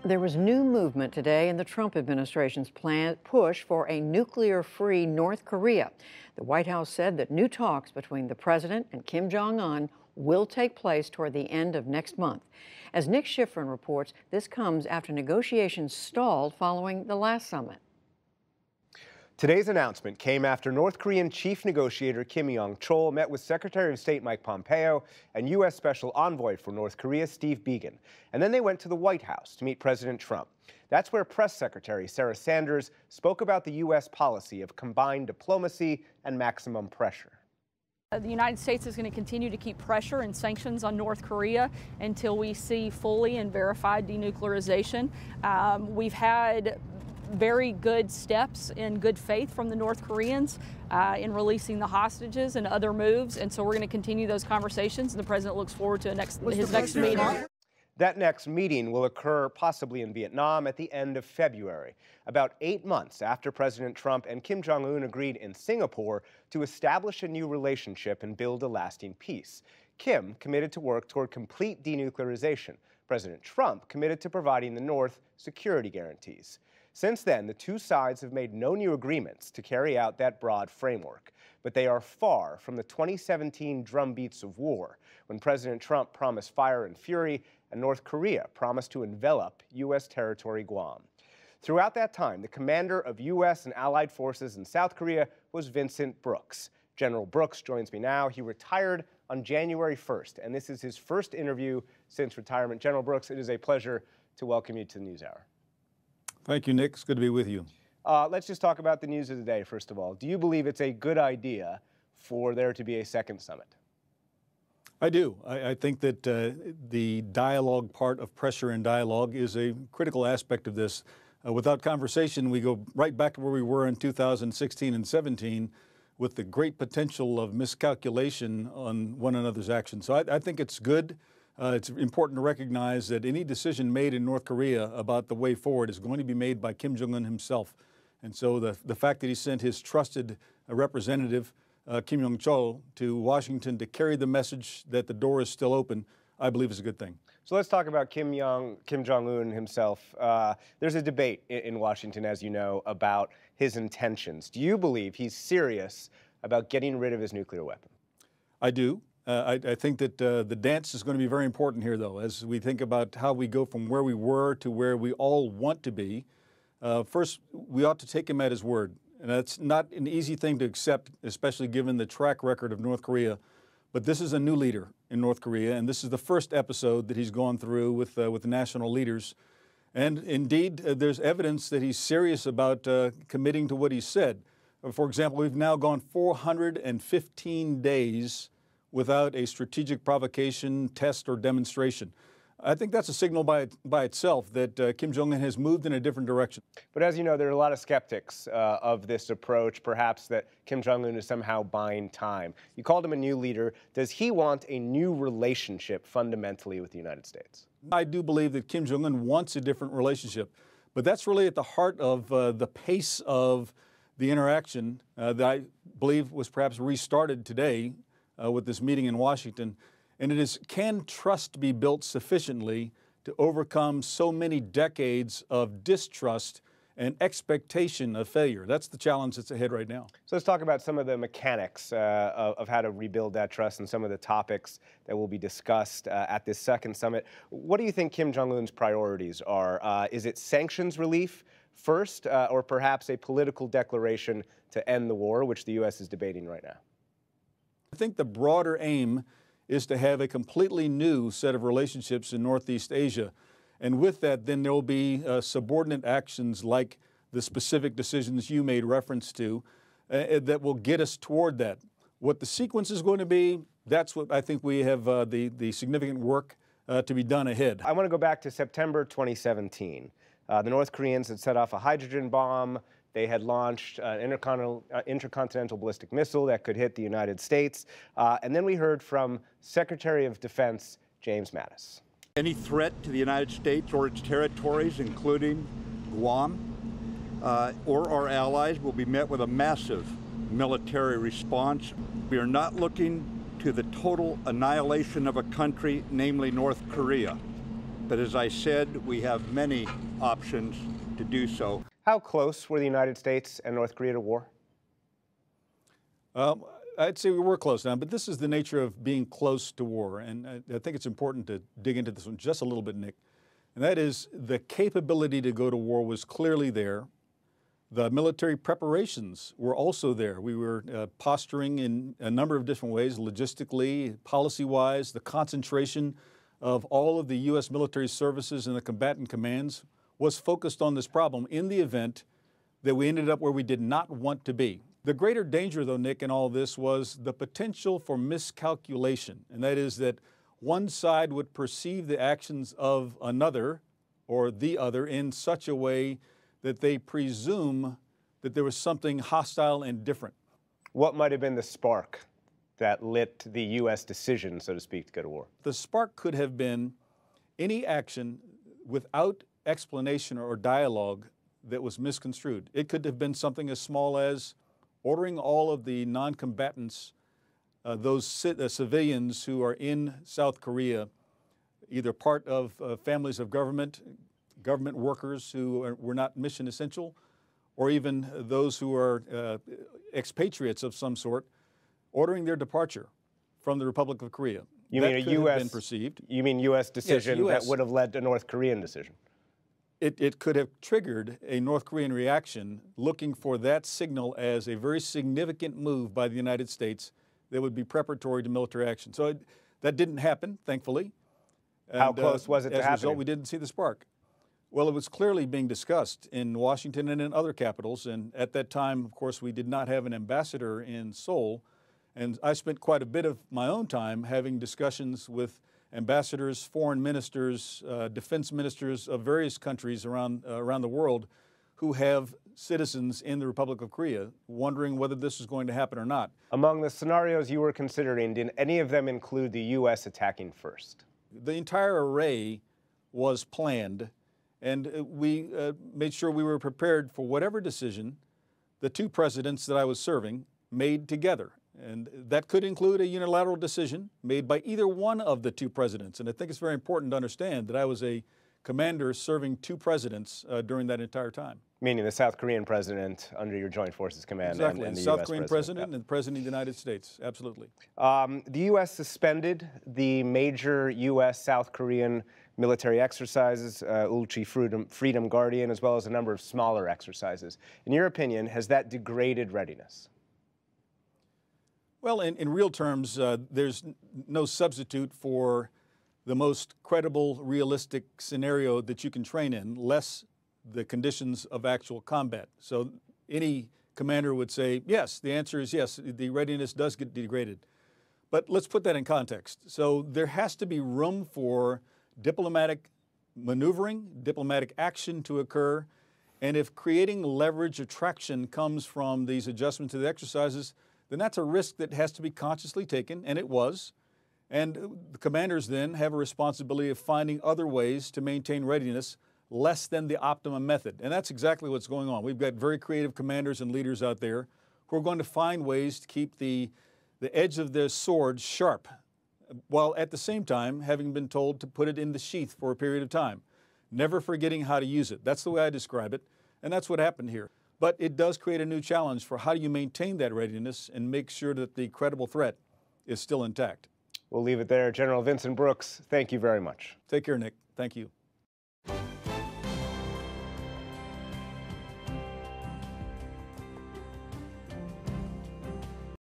There was new movement today in the Trump administration's push for a nuclear-free North Korea. The White House said that new talks between the president and Kim Jong-un will take place toward the end of next month. As Nick Schifrin reports, this comes after negotiations stalled following the last summit. Today's announcement came after North Korean chief negotiator Kim Yong-chol met with Secretary of State Mike Pompeo and U.S. Special Envoy for North Korea Steve Biegun. And then they went to the White House to meet President Trump. That's where Press Secretary Sarah Sanders spoke about the U.S. policy of combined diplomacy and maximum pressure. The United States is going to continue to keep pressure and sanctions on North Korea until we see fully and verified denuclearization. We've had very good steps in good faith from the North Koreans in releasing the hostages and other moves, and so we're going to continue those conversations, and the president looks forward to his next meeting. That next meeting will occur possibly in Vietnam at the end of February, about 8 months after President Trump and Kim Jong-un agreed in Singapore to establish a new relationship and build a lasting peace. Kim committed to work toward complete denuclearization. President Trump committed to providing the North security guarantees. Since then, the two sides have made no new agreements to carry out that broad framework, but they are far from the 2017 drumbeats of war, when President Trump promised fire and fury and North Korea promised to envelop U.S. territory Guam. Throughout that time, the commander of U.S. and allied forces in South Korea was Vincent Brooks. General Brooks joins me now. He retired on January 1st, and this is his first interview since retirement. General Brooks, it is a pleasure to welcome you to the NewsHour. Thank you, Nick. It's good to be with you. Let's just talk about the news of the day, first of all. Do you believe it's a good idea for there to be a second summit? I do. I think that the dialogue part of pressure and dialogue is a critical aspect of this. Without conversation, we go right back to where we were in 2016 and 17 with the great potential of miscalculation on one another's actions. So I think it's good. It's important to recognize that any decision made in North Korea about the way forward is going to be made by Kim Jong-un himself. And so the fact that he sent his trusted representative, Kim Yong-chol, to Washington to carry the message that the door is still open, I believe is a good thing. So let's talk about Kim Jong-un himself. There's a debate in Washington, as you know, about his intentions. Do you believe he's serious about getting rid of his nuclear weapon? I do. I think that the dance is going to be very important here, though, as we think about how we go from where we were to where we all want to be. First, we ought to take him at his word. And that's not an easy thing to accept, especially given the track record of North Korea. But this is a new leader in North Korea, and this is the first episode that he's gone through with the national leaders. And indeed, there's evidence that he's serious about committing to what he said. For example, we've now gone 415 days without a strategic provocation, test, or demonstration. I think that's a signal by itself that Kim Jong-un has moved in a different direction. But as you know, there are a lot of skeptics of this approach, perhaps that Kim Jong-un is somehow buying time. You called him a new leader. Does he want a new relationship fundamentally with the United States? I do believe that Kim Jong-un wants a different relationship, but that's really at the heart of the pace of the interaction that I believe was perhaps restarted today with this meeting in Washington. And it is, can trust be built sufficiently to overcome so many decades of distrust and expectation of failure? That's the challenge that's ahead right now. So let's talk about some of the mechanics of how to rebuild that trust and some of the topics that will be discussed at this second summit. What do you think Kim Jong-un's priorities are? Is it sanctions relief first, or perhaps a political declaration to end the war, which the U.S. is debating right now? I think the broader aim is to have a completely new set of relationships in Northeast Asia. And with that, then there will be subordinate actions like the specific decisions you made reference to that will get us toward that. What the sequence is going to be, that's what I think we have the significant work to be done ahead. I want to go back to September 2017. The North Koreans had set off a hydrogen bomb. They had launched an intercontinental ballistic missile that could hit the United States. And then we heard from Secretary of Defense James Mattis. Any threat to the United States or its territories, including Guam, or our allies, will be met with a massive military response. We are not looking to the total annihilation of a country, namely North Korea. But as I said, we have many options to do so. How close were the United States and North Korea to war? I'd say we were close now, but this is the nature of being close to war. And I think it's important to dig into this one just a little bit, Nick. And that is the capability to go to war was clearly there. The military preparations were also there. We were posturing in a number of different ways, logistically, policy-wise. The concentration of all of the U.S. military services and the combatant commands was focused on this problem in the event that we ended up where we did not want to be. The greater danger, though, Nick, in all this was the potential for miscalculation, and that is that one side would perceive the actions of another or the other in such a way that they presume that there was something hostile and different. What might have been the spark that lit the U.S. decision, so to speak, to go to war? The spark could have been any action without explanation or dialogue that was misconstrued. It could have been something as small as ordering all of the non-combatants, those civilians who are in South Korea, either part of families of government workers who were not mission essential, or even those who are expatriates of some sort, ordering their departure from the Republic of Korea. You that mean a could U.S. have been perceived. You mean U.S. decision Yes, US. that would have led to a North Korean decision? It could have triggered a North Korean reaction looking for that signal as a very significant move by the United States that would be preparatory to military action. So that didn't happen, thankfully. How close was it to happening? As a result, happening? we didn't see the spark. Well, it was clearly being discussed in Washington and in other capitals. And at that time, of course, we did not have an ambassador in Seoul. And I spent quite a bit of my own time having discussions with ambassadors, foreign ministers, defense ministers of various countries around the world who have citizens in the Republic of Korea, wondering whether this is going to happen or not. Among the scenarios you were considering, did any of them include the U.S. attacking first? The entire array was planned, and we made sure we were prepared for whatever decision the two presidents that I was serving made together. And that could include a unilateral decision made by either one of the two presidents. And I think it's very important to understand that I was a commander serving two presidents during that entire time. Meaning the South Korean president under your Joint Forces Command Exactly, and the South US Korean president. president and the President of the United States, absolutely. The U.S. suspended the major U.S. South Korean military exercises, Ulchi Freedom Guardian, as well as a number of smaller exercises. In your opinion, has that degraded readiness? Well, in real terms, there's no substitute for the most credible, realistic scenario that you can train in, less the conditions of actual combat. So any commander would say, yes, the answer is yes, the readiness does get degraded. But let's put that in context. So there has to be room for diplomatic maneuvering, diplomatic action to occur. And if creating leverage or traction comes from these adjustments to the exercises, then that's a risk that has to be consciously taken, and it was. And the commanders then have a responsibility of finding other ways to maintain readiness less than the optimum method. And that's exactly what's going on. We've got very creative commanders and leaders out there who are going to find ways to keep the edge of their sword sharp, while at the same time having been told to put it in the sheath for a period of time, never forgetting how to use it. That's the way I describe it, and that's what happened here. But it does create a new challenge for how do you maintain that readiness and make sure that the credible threat is still intact. We'll leave it there. General Vincent Brooks, thank you very much. Take care, Nick. Thank you.